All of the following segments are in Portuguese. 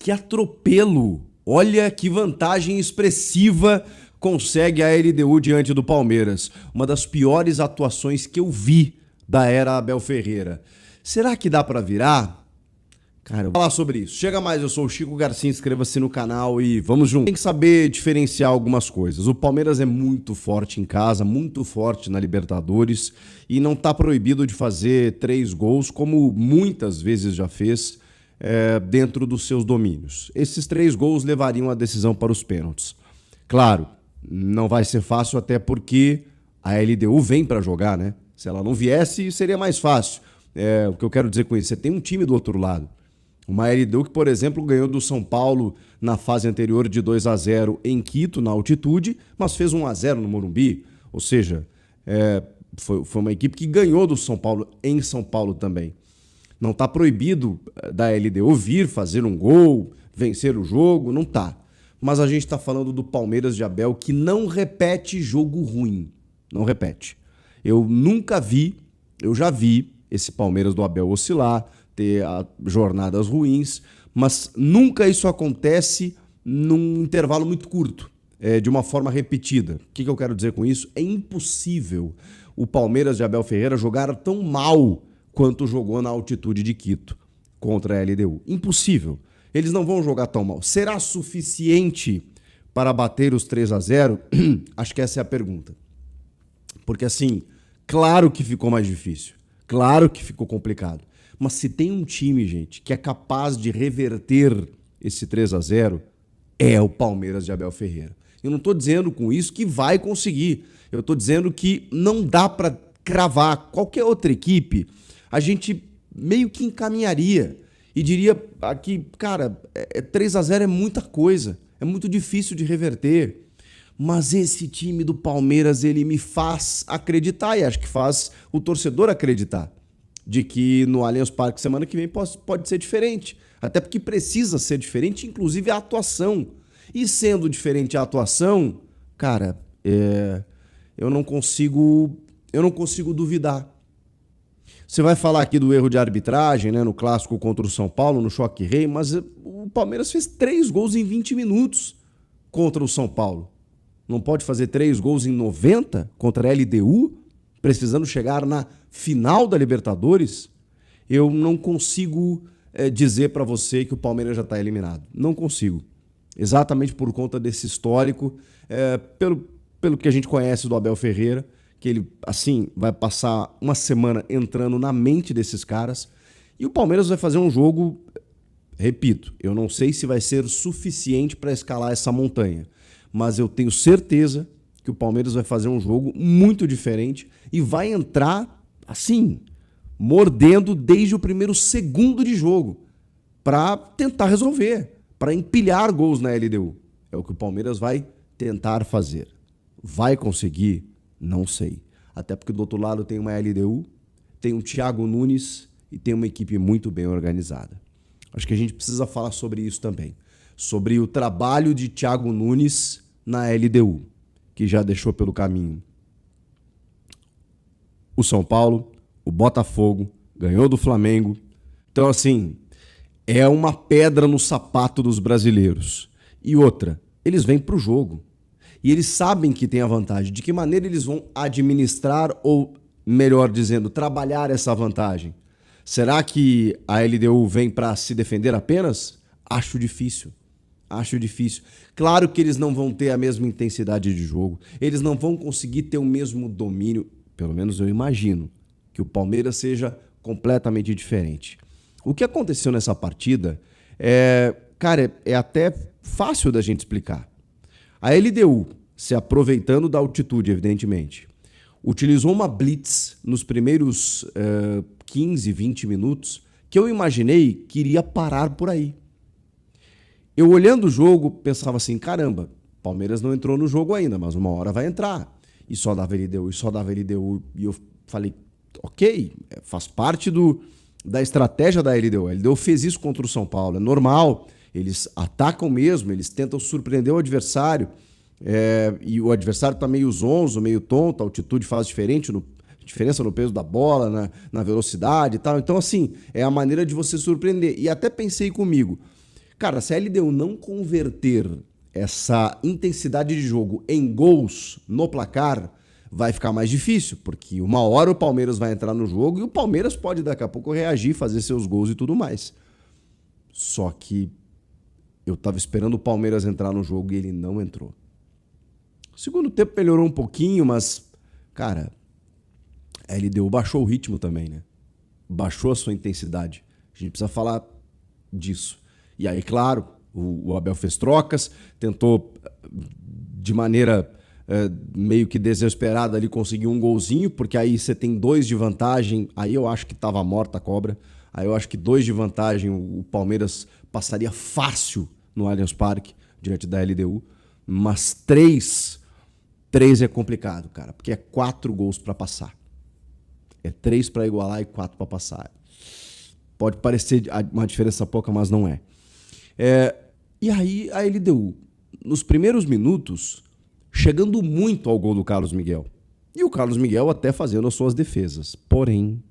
que atropelo! Olha que vantagem expressiva consegue a LDU diante do Palmeiras. Uma das piores atuações que eu vi da era Abel Ferreira. Será que dá pra virar? Cara, eu vou falar sobre isso. Chega mais, eu sou o Chico Garcia, inscreva-se no canal e vamos juntos. Tem que saber diferenciar algumas coisas. O Palmeiras é muito forte em casa, muito forte na Libertadores e não tá proibido de fazer 3 gols, como muitas vezes já fez, dentro dos seus domínios. Esses 3 gols levariam a decisão para os pênaltis. Claro, não vai ser fácil, até porque a LDU vem para jogar, né? Se ela não viesse, seria mais fácil. O que eu quero dizer com isso, você tem um time do outro lado. Uma LDU que, por exemplo, ganhou do São Paulo na fase anterior de 2-0 em Quito, na altitude, mas fez 1-0 no Morumbi. Ou seja, foi uma equipe que ganhou do São Paulo em São Paulo também. Não está proibido da LDU vir fazer um gol, vencer o jogo, não está. Mas a gente está falando do Palmeiras de Abel, que não repete jogo ruim. Não repete. Eu já vi esse Palmeiras do Abel oscilar, ter jornadas ruins, mas nunca isso acontece num intervalo muito curto, de uma forma repetida. O que eu quero dizer com isso? É impossível o Palmeiras de Abel Ferreira jogar tão mal quanto jogou na altitude de Quito contra a LDU. Impossível. Eles não vão jogar tão mal. Será suficiente para bater os 3-0? Acho que essa é a pergunta. Porque assim, claro que ficou mais difícil. Claro que ficou complicado. Mas se tem um time, gente, que é capaz de reverter esse 3-0, é o Palmeiras de Abel Ferreira. Eu não estou dizendo com isso que vai conseguir. Eu estou dizendo que não dá para cravar. Qualquer outra equipe, a gente meio que encaminharia e diria aqui, cara, 3-0 é muita coisa, é muito difícil de reverter. Mas esse time do Palmeiras, ele me faz acreditar, e acho que faz o torcedor acreditar, de que no Allianz Parque semana que vem pode ser diferente. Até porque precisa ser diferente, inclusive a atuação. E sendo diferente a atuação, cara, eu não consigo duvidar. Você vai falar aqui do erro de arbitragem, né, no clássico contra o São Paulo, no Choque Rei, mas o Palmeiras fez 3 gols em 20 minutos contra o São Paulo. Não pode fazer 3 gols em 90 contra a LDU, precisando chegar na final da Libertadores? Eu não consigo dizer para você que o Palmeiras já está eliminado. Não consigo. Exatamente por conta desse histórico, pelo que a gente conhece do Abel Ferreira, que ele, assim, vai passar uma semana entrando na mente desses caras, e o Palmeiras vai fazer um jogo, repito, eu não sei se vai ser suficiente para escalar essa montanha, mas eu tenho certeza que o Palmeiras vai fazer um jogo muito diferente e vai entrar, assim, mordendo desde o primeiro segundo de jogo para tentar resolver, para empilhar gols na LDU. É o que o Palmeiras vai tentar fazer. Vai conseguir? Não sei. Até porque do outro lado tem uma LDU, tem um Thiago Nunes e tem uma equipe muito bem organizada. Acho que a gente precisa falar sobre isso também. Sobre o trabalho de Thiago Nunes na LDU, que já deixou pelo caminho o São Paulo, o Botafogo, ganhou do Flamengo. Então, assim, é uma pedra no sapato dos brasileiros. E outra, eles vêm para o jogo. E eles sabem que tem a vantagem. De que maneira eles vão administrar, ou, melhor dizendo, trabalhar essa vantagem? Será que a LDU vem para se defender apenas? Acho difícil. Acho difícil. Claro que eles não vão ter a mesma intensidade de jogo. Eles não vão conseguir ter o mesmo domínio. Pelo menos eu imagino que o Palmeiras seja completamente diferente. O que aconteceu nessa partida cara, é até fácil da gente explicar. A LDU, se aproveitando da altitude, evidentemente, utilizou uma blitz nos primeiros 15, 20 minutos que eu imaginei que iria parar por aí. Eu olhando o jogo, pensava assim, caramba, Palmeiras não entrou no jogo ainda, mas uma hora vai entrar. E só dava LDU, e só dava LDU. E eu falei, ok, faz parte da estratégia da LDU. A LDU fez isso contra o São Paulo, é normal. Eles atacam mesmo, eles tentam surpreender o adversário. E o adversário está meio zonzo, meio tonto, a altitude faz diferença no peso da bola, na velocidade e tal. Então, assim, é a maneira de você surpreender. E até pensei comigo, Cara, se a LDU não converter essa intensidade de jogo em gols no placar, vai ficar mais difícil, porque uma hora o Palmeiras vai entrar no jogo e o Palmeiras pode daqui a pouco reagir, fazer seus gols e tudo mais. Só que eu tava esperando o Palmeiras entrar no jogo e ele não entrou. O segundo tempo melhorou um pouquinho, mas, cara, a LDU baixou o ritmo também, né? Baixou a sua intensidade. A gente precisa falar disso. E aí, claro, o Abel fez trocas, tentou de maneira meio que desesperada ali conseguir um golzinho, porque aí você tem 2 de vantagem, aí eu acho que estava morta a cobra, aí eu acho que 2 de vantagem o Palmeiras passaria fácil no Allianz Parque, diante da LDU, mas 3 é complicado, cara, porque é 4 gols para passar. É 3 para igualar e 4 para passar. Pode parecer uma diferença pouca, mas não é. E aí a LDU, nos primeiros minutos, chegando muito ao gol do Carlos Miguel. E o Carlos Miguel até fazendo as suas defesas. Porém,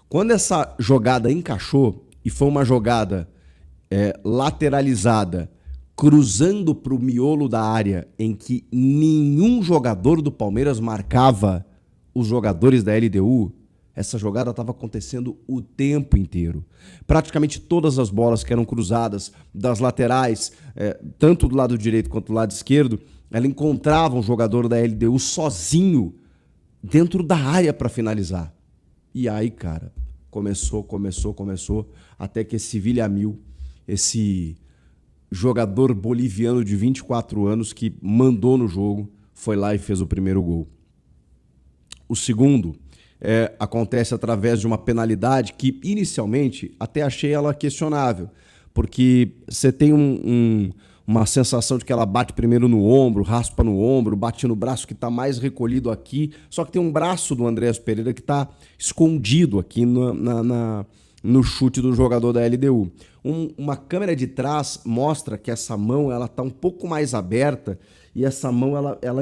quando essa jogada encaixou, e foi uma jogada lateralizada, cruzando para o miolo da área, em que nenhum jogador do Palmeiras marcava os jogadores da LDU, essa jogada estava acontecendo o tempo inteiro. Praticamente todas as bolas que eram cruzadas das laterais, tanto do lado direito quanto do lado esquerdo, ela encontrava um jogador da LDU sozinho dentro da área para finalizar. E aí, cara, começou, até que esse Villamil, esse jogador boliviano de 24 anos que mandou no jogo, foi lá e fez o primeiro gol. O segundo acontece através de uma penalidade que, inicialmente, até achei ela questionável, porque você tem uma sensação de que ela bate primeiro no ombro, raspa no ombro, bate no braço que está mais recolhido aqui, só que tem um braço do Andreas Pereira que está escondido aqui no chute do jogador da LDU. Uma câmera de trás mostra que essa mão está um pouco mais aberta e essa mão,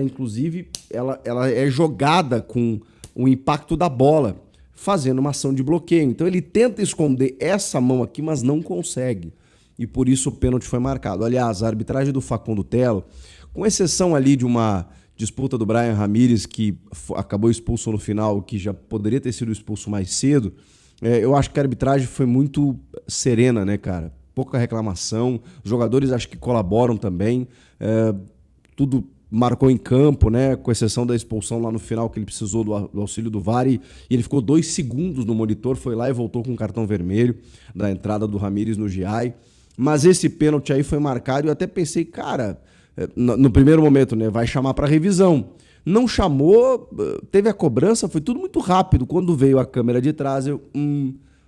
inclusive, ela é jogada com o impacto da bola, fazendo uma ação de bloqueio. Então ele tenta esconder essa mão aqui, mas não consegue. E por isso o pênalti foi marcado. Aliás, a arbitragem do Facundo Telo, com exceção ali de uma disputa do Brian Ramírez, que acabou expulso no final, que já poderia ter sido expulso mais cedo, eu acho que a arbitragem foi muito serena, né, cara? Pouca reclamação, os jogadores acho que colaboram também, tudo marcou em campo, né? Com exceção da expulsão lá no final, que ele precisou do auxílio do VAR, e ele ficou 2 segundos no monitor, foi lá e voltou com um cartão vermelho da entrada do Ramírez no GI. Mas esse pênalti aí foi marcado e eu até pensei, cara, no primeiro momento, né? Vai chamar para revisão. Não chamou, teve a cobrança, foi tudo muito rápido. Quando veio a câmera de trás, o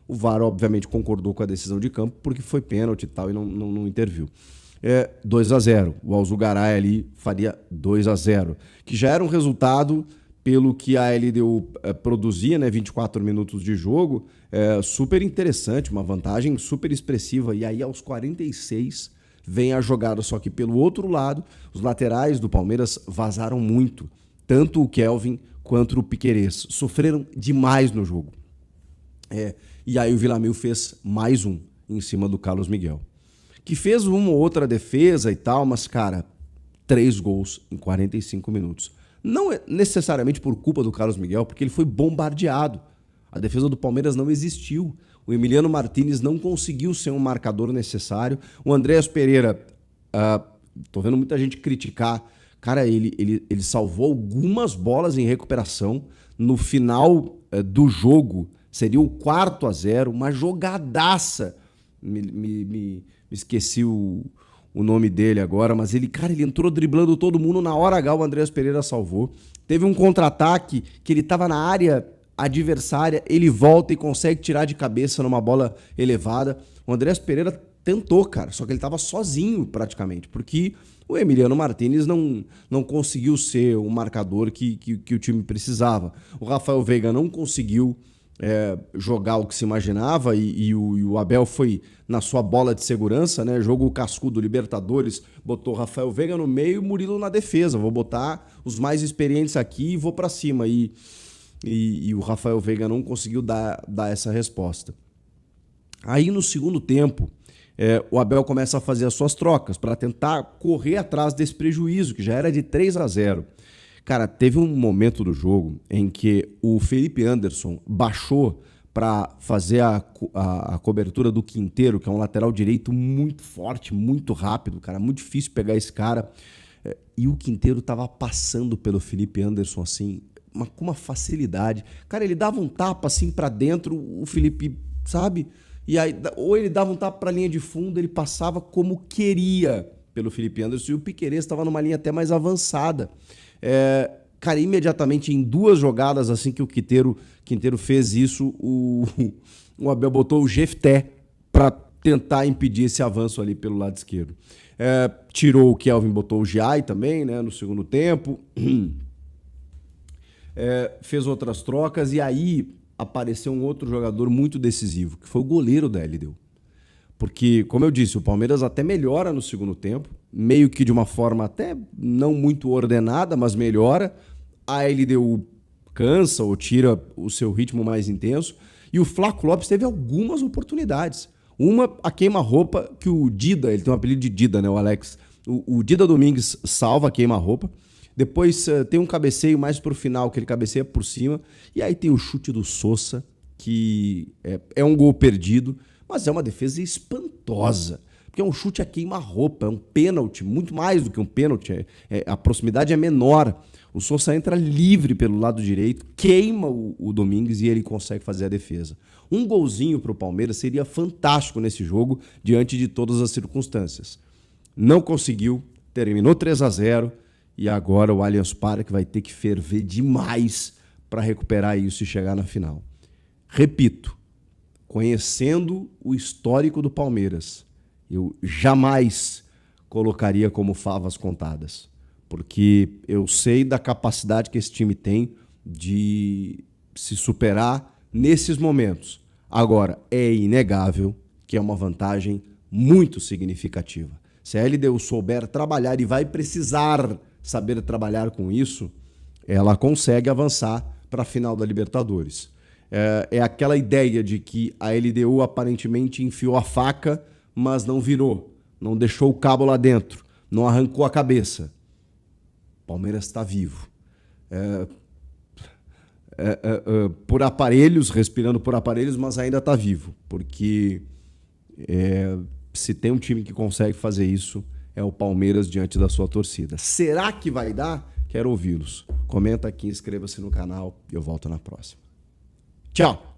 VAR obviamente concordou com a decisão de campo, porque foi pênalti e tal, e não interviu. 2-0. O Alzugaray ali faria 2-0, que já era um resultado, pelo que a LDU produzia, né, 24 minutos de jogo, super interessante, uma vantagem super expressiva. E aí, aos 46, vem a jogada, só que pelo outro lado, os laterais do Palmeiras vazaram muito. Tanto o Kelvin quanto o Piquerez. Sofreram demais no jogo. E aí o Villamil fez mais um em cima do Carlos Miguel, que fez uma ou outra defesa e tal, mas, cara, 3 gols em 45 minutos. Não é necessariamente por culpa do Carlos Miguel, porque ele foi bombardeado. A defesa do Palmeiras não existiu. O Emiliano Martínez não conseguiu ser um marcador necessário. O Andreas Pereira, tô vendo muita gente criticar. Cara, ele salvou algumas bolas em recuperação. No final do jogo, seria o 4-0, uma jogadaça. Me esqueci o nome dele agora, mas ele entrou driblando todo mundo. Na hora H, o Andreas Pereira salvou. Teve um contra-ataque que ele estava na área adversária, ele volta e consegue tirar de cabeça numa bola elevada. O Andreas Pereira tentou, cara, só que ele estava sozinho praticamente, porque o Emiliano Martínez não conseguiu ser o marcador que o time precisava. O Rafael Veiga não conseguiu jogar o que se imaginava, e o Abel foi na sua bola de segurança, né? Jogo cascudo Libertadores, botou o Rafael Veiga no meio e o Murilo na defesa. Vou botar os mais experientes aqui e vou para cima. E o Rafael Veiga não conseguiu dar essa resposta. Aí no segundo tempo, o Abel começa a fazer as suas trocas para tentar correr atrás desse prejuízo, que já era de 3-0. Cara, teve um momento do jogo em que o Felipe Anderson baixou para fazer a cobertura do Quinteiro, que é um lateral direito muito forte, muito rápido, cara, muito difícil pegar esse cara. E o Quinteiro tava passando pelo Felipe Anderson, assim, com uma facilidade. Cara, ele dava um tapa assim para dentro, o Felipe, sabe? E aí, ou ele dava um tapa para a linha de fundo, ele passava como queria pelo Felipe Anderson, e o Piquerez estava numa linha até mais avançada. Cara, imediatamente em 2 jogadas assim que o Quinteiro fez isso, o Abel botou o Jefté para tentar impedir esse avanço ali pelo lado esquerdo. Tirou o Kelvin, botou o Giai também, né, no segundo tempo. Fez outras trocas e aí apareceu um outro jogador muito decisivo, que foi o goleiro da LDU. Porque, como eu disse, o Palmeiras até melhora no segundo tempo, meio que de uma forma até não muito ordenada, mas melhora. A LDU cansa ou tira o seu ritmo mais intenso. E o Flaco Lopes teve algumas oportunidades. Uma, a queima-roupa, que o Dida, ele tem um apelido de Dida, né, o Alex? O Dida Domingues salva a queima-roupa. Depois tem um cabeceio mais pro final, que ele cabeceia por cima. E aí tem o chute do Sousa, que é um gol perdido, mas é uma defesa espantosa. Porque é um chute a queima-roupa, é um pênalti, muito mais do que um pênalti. A proximidade é menor. O Sousa entra livre pelo lado direito, queima o Domingues e ele consegue fazer a defesa. Um golzinho para o Palmeiras seria fantástico nesse jogo, diante de todas as circunstâncias. Não conseguiu, terminou 3-0 e agora o Allianz Parque vai ter que ferver demais para recuperar isso e chegar na final. Repito, conhecendo o histórico do Palmeiras, eu jamais colocaria como favas contadas, porque eu sei da capacidade que esse time tem de se superar nesses momentos. Agora, é inegável que é uma vantagem muito significativa. Se a LDU souber trabalhar e vai precisar saber trabalhar com isso, ela consegue avançar para a final da Libertadores. É aquela ideia de que a LDU aparentemente enfiou a faca, mas não virou, não deixou o cabo lá dentro, não arrancou a cabeça. Palmeiras está vivo. Por aparelhos, respirando por aparelhos, mas ainda está vivo. Porque se tem um time que consegue fazer isso, é o Palmeiras diante da sua torcida. Será que vai dar? Quero ouvi-los. Comenta aqui, inscreva-se no canal e eu volto na próxima. Tchau!